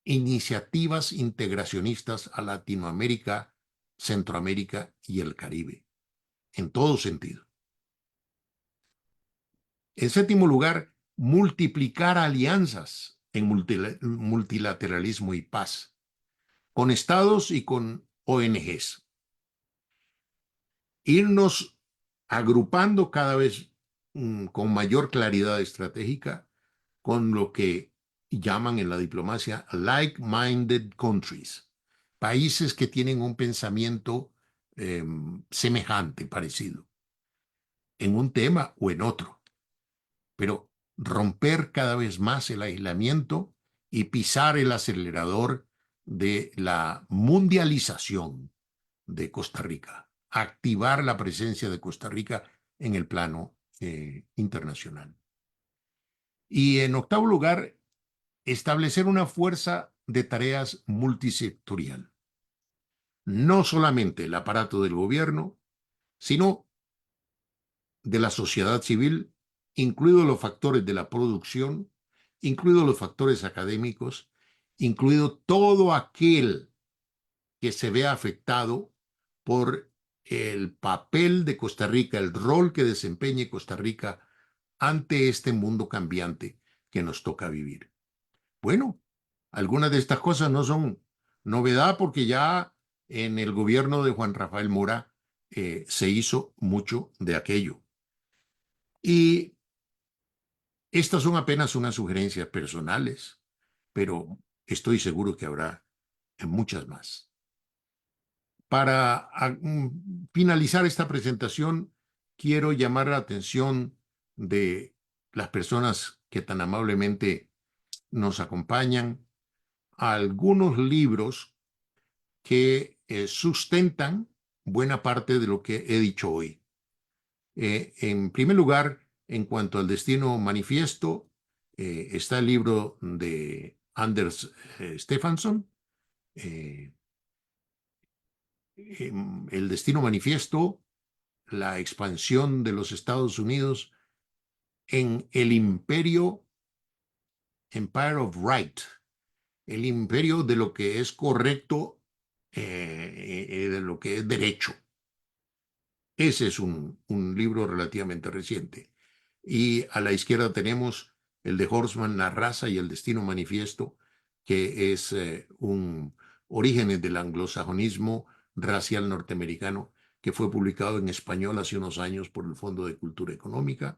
iniciativas integracionistas a Latinoamérica, Centroamérica y el Caribe, en todo sentido. En séptimo lugar, multiplicar alianzas en multilateralismo y paz, con estados y con ONGs. Irnos agrupando cada vez con mayor claridad estratégica con lo que llaman en la diplomacia like-minded countries, países que tienen un pensamiento semejante, parecido, en un tema o en otro, pero romper cada vez más el aislamiento y pisar el acelerador de la mundialización de Costa Rica, activar la presencia de Costa Rica en el plano internacional. Y en octavo lugar, establecer una fuerza de tareas multisectorial. No solamente el aparato del gobierno, sino de la sociedad civil, incluidos los factores de la producción, incluidos los factores académicos, incluido todo aquel que se vea afectado por el papel de Costa Rica, el rol que desempeñe Costa Rica ante este mundo cambiante que nos toca vivir. Bueno, algunas de estas cosas no son novedad porque ya en el gobierno de Juan Rafael Mora se hizo mucho de aquello. Y estas son apenas unas sugerencias personales, pero estoy seguro que habrá muchas más. Para finalizar esta presentación, quiero llamar la atención de las personas que tan amablemente nos acompañan a algunos libros que sustentan buena parte de lo que he dicho hoy. En primer lugar, en cuanto al destino manifiesto, está el libro de Anders Stefansson, El destino manifiesto, la expansión de los Estados Unidos en el imperio, Empire of Right, el imperio de lo que es correcto, de lo que es derecho. Ese es un libro relativamente reciente. Y a la izquierda tenemos el de Horstman, La raza y el destino manifiesto, que es un orígenes del anglosajonismo racial norteamericano, que fue publicado en español hace unos años por el Fondo de Cultura Económica.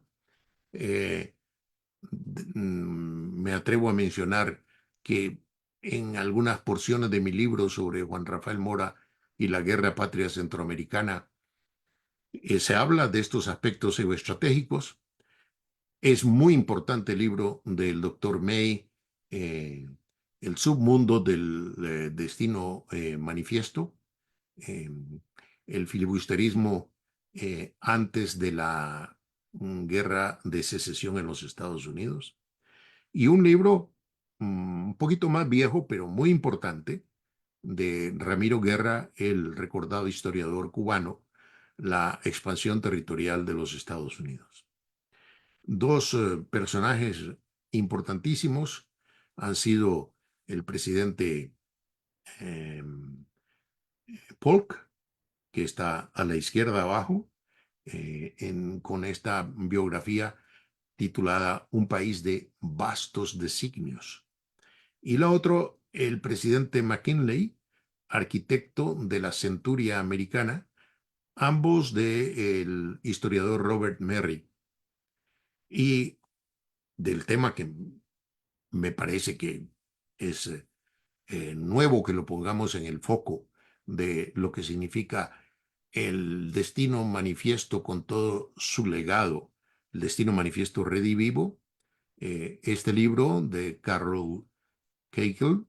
Me atrevo a mencionar que en algunas porciones de mi libro sobre Juan Rafael Mora y la Guerra Patria Centroamericana se habla de estos aspectos geoestratégicos. Es muy importante el libro del doctor May, El submundo del destino manifiesto, eh, el filibusterismo antes de la guerra de secesión en los Estados Unidos. Y un libro un poquito más viejo, pero muy importante, de Ramiro Guerra, el recordado historiador cubano, La expansión territorial de los Estados Unidos. Dos personajes importantísimos han sido el presidente eh, Polk, que está a la izquierda abajo, con esta biografía titulada Un país de vastos designios. Y la otro, el presidente McKinley, arquitecto de la centuria americana, ambos del historiador Robert Merritt. Y del tema que me parece que es nuevo que lo pongamos en el foco de lo que significa el destino manifiesto con todo su legado, el destino manifiesto redivivo, este libro de Carol Keikel,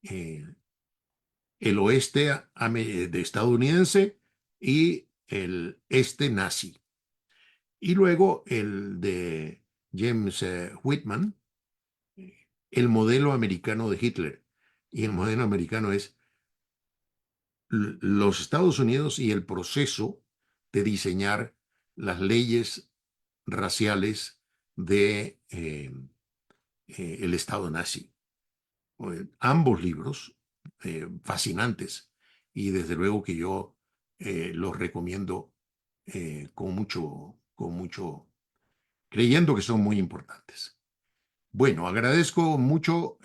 el oeste de estadounidense y el este nazi. Y luego el de James Whitman, el modelo americano de Hitler. Y el modelo americano es los Estados Unidos y el proceso de diseñar las leyes raciales de el Estado nazi. Ambos libros fascinantes, y desde luego que yo los recomiendo con mucho, creyendo que son muy importantes. Bueno, agradezco mucho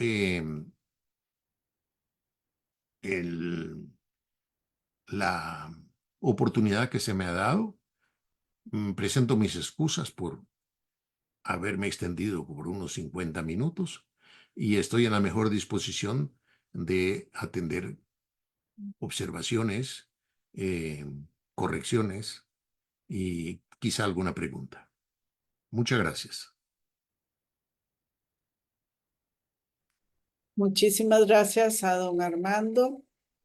la oportunidad que se me ha dado. Presento mis excusas por haberme extendido por unos 50 minutos y estoy en la mejor disposición de atender observaciones, eh, correcciones y quizá alguna pregunta. Muchas gracias. Muchísimas gracias a don Armando.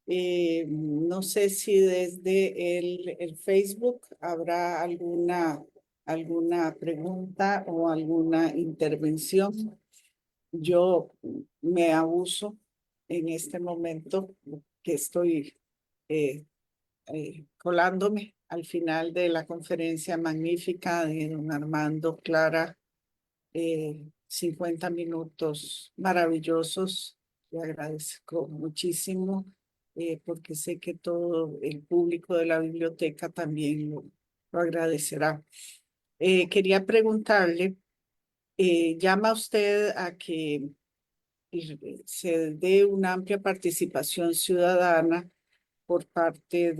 No sé si desde el Facebook habrá alguna pregunta o alguna intervención. Yo me abuso en este momento que estoy colándome al final de la conferencia magnífica de don Armando Clara. 50 minutos maravillosos. Le agradezco muchísimo porque sé que todo el público de la biblioteca también lo agradecerá. Quería preguntarle, ¿llama usted a que se dé una amplia participación ciudadana por parte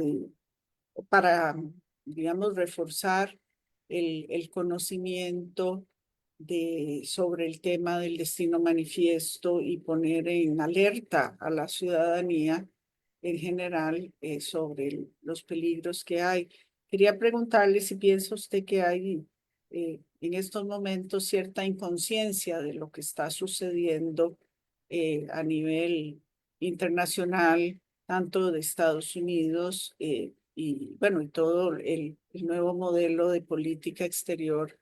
para, digamos, reforzar el conocimiento sobre el tema del destino manifiesto y poner en alerta a la ciudadanía en general sobre los peligros que hay? Quería preguntarle si piensa usted que hay en estos momentos cierta inconsciencia de lo que está sucediendo a nivel internacional, tanto de Estados Unidos y bueno, y todo el nuevo modelo de política exterior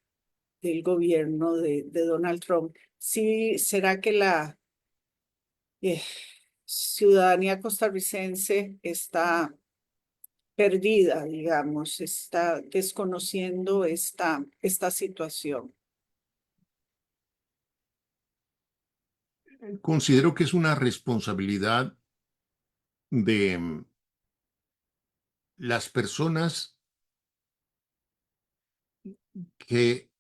del gobierno de Donald Trump. Sí, ¿será que la ciudadanía costarricense está perdida, digamos, está desconociendo esta situación? Considero que es una responsabilidad de las personas que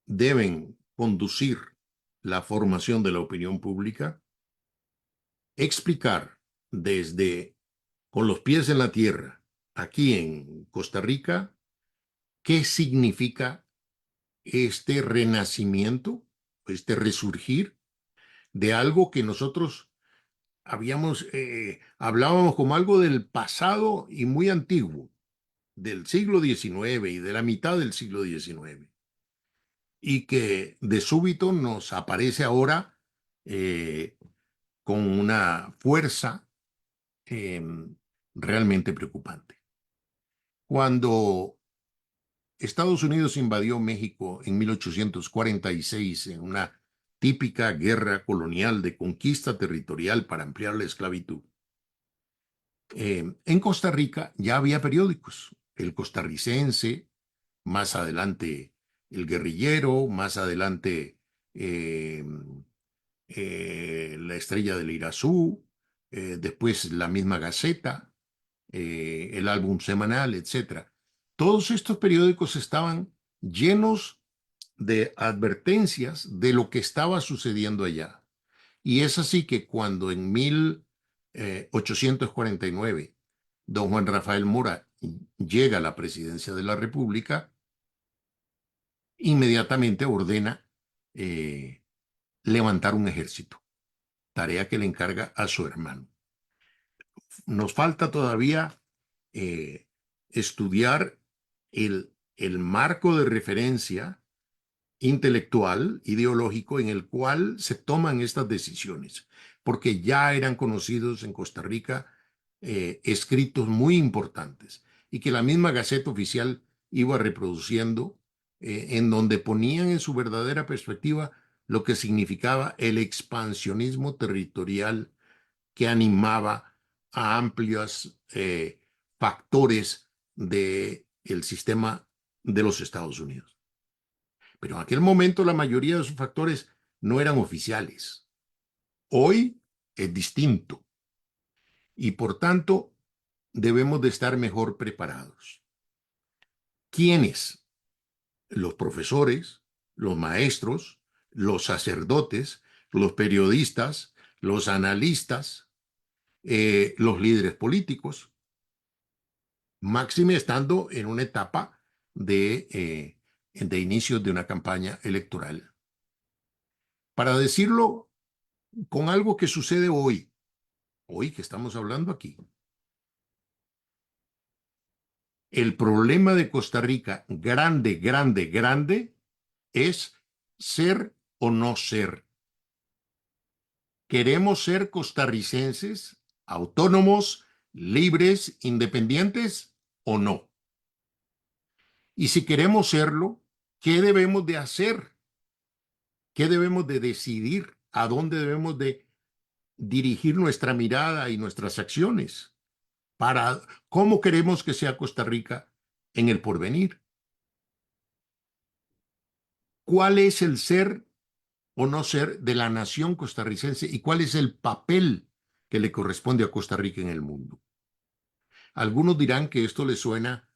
deben conducir la formación de la opinión pública, explicar desde con los pies en la tierra, aquí en Costa Rica, qué significa este renacimiento, este resurgir de algo que nosotros hablábamos como algo del pasado y muy antiguo, del siglo XIX y de la mitad del siglo XIX, y que de súbito nos aparece ahora eh, con una fuerza eh, realmente preocupante. Cuando Estados Unidos invadió México en 1846 en una típica guerra colonial de conquista territorial para ampliar la esclavitud, en Costa Rica ya había periódicos, el Costarricense, más adelante el Guerrillero, más adelante eh, la Estrella del Irazú, después la misma Gaceta, el Álbum Semanal, etcétera. Todos estos periódicos estaban llenos de advertencias de lo que estaba sucediendo allá. Y es así que cuando en 1849 don Juan Rafael Mora llega a la presidencia de la República, inmediatamente ordena levantar un ejército, tarea que le encarga a su hermano. Nos falta todavía eh, estudiar el marco de referencia intelectual, ideológico, en el cual se toman estas decisiones, porque ya eran conocidos en Costa Rica escritos muy importantes y que la misma Gaceta Oficial iba reproduciendo, en donde ponían en su verdadera perspectiva lo que significaba el expansionismo territorial que animaba a amplios factores del sistema de los Estados Unidos. Pero en aquel momento la mayoría de esos factores no eran oficiales. Hoy es distinto y por tanto debemos de estar mejor preparados. ¿Quiénes? Los profesores, los maestros, los sacerdotes, los periodistas, los analistas, los líderes políticos, máxime estando en una etapa de inicios de una campaña electoral. Para decirlo con algo que sucede hoy que estamos hablando aquí, el problema de Costa Rica, grande, grande, grande, es ser o no ser. ¿Queremos ser costarricenses, autónomos, libres, independientes o no? Y si queremos serlo, ¿qué debemos de hacer? ¿Qué debemos de decidir? ¿A dónde debemos de dirigir nuestra mirada y nuestras acciones? Para cómo queremos que sea Costa Rica en el porvenir. ¿Cuál es el ser o no ser de la nación costarricense y cuál es el papel que le corresponde a Costa Rica en el mundo? Algunos dirán que esto le suena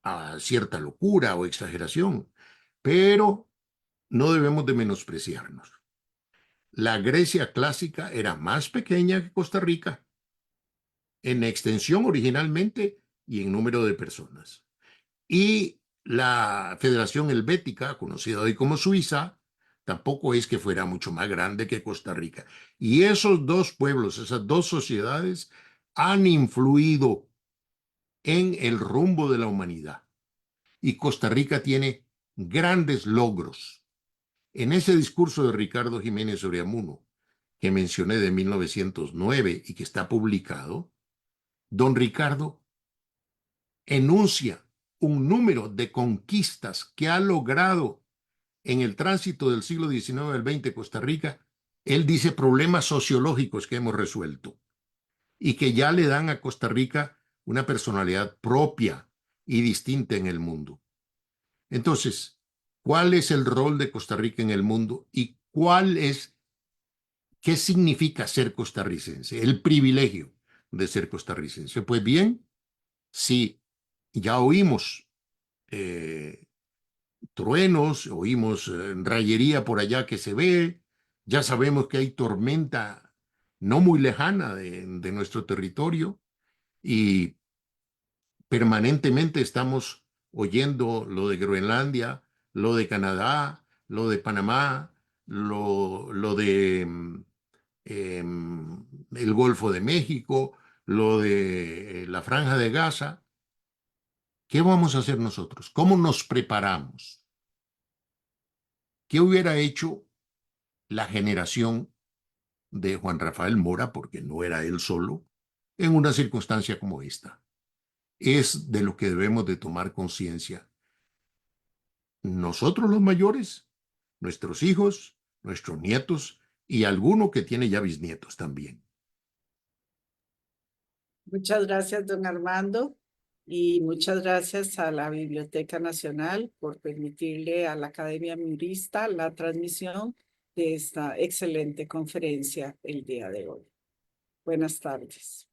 a cierta locura o exageración, pero no debemos de menospreciarnos. La Grecia clásica era más pequeña que Costa Rica, en extensión originalmente y en número de personas. Y la Federación Helvética, conocida hoy como Suiza, tampoco es que fuera mucho más grande que Costa Rica. Y esos dos pueblos, esas dos sociedades, han influido en el rumbo de la humanidad. Y Costa Rica tiene grandes logros. En ese discurso de Ricardo Jiménez Ureamuno, que mencioné de 1909 y que está publicado, don Ricardo enuncia un número de conquistas que ha logrado en el tránsito del siglo XIX al XX Costa Rica. Él dice problemas sociológicos que hemos resuelto y que ya le dan a Costa Rica una personalidad propia y distinta en el mundo. Entonces, ¿cuál es el rol de Costa Rica en el mundo y qué significa ser costarricense? El privilegio de ser costarricense. Pues bien, si ya oímos truenos, oímos rayería por allá que se ve, ya sabemos que hay tormenta no muy lejana de nuestro territorio y permanentemente estamos oyendo lo de Groenlandia, lo de Canadá, lo de Panamá, lo de el Golfo de México, lo de la Franja de Gaza. ¿Qué vamos a hacer nosotros? ¿Cómo nos preparamos? ¿Qué hubiera hecho la generación de Juan Rafael Mora, porque no era él solo, en una circunstancia como esta? Es de lo que debemos de tomar conciencia. Nosotros los mayores, nuestros hijos, nuestros nietos y alguno que tiene ya bisnietos también. Muchas gracias, don Armando, y muchas gracias a la Biblioteca Nacional por permitirle a la Academia Murista la transmisión de esta excelente conferencia el día de hoy. Buenas tardes.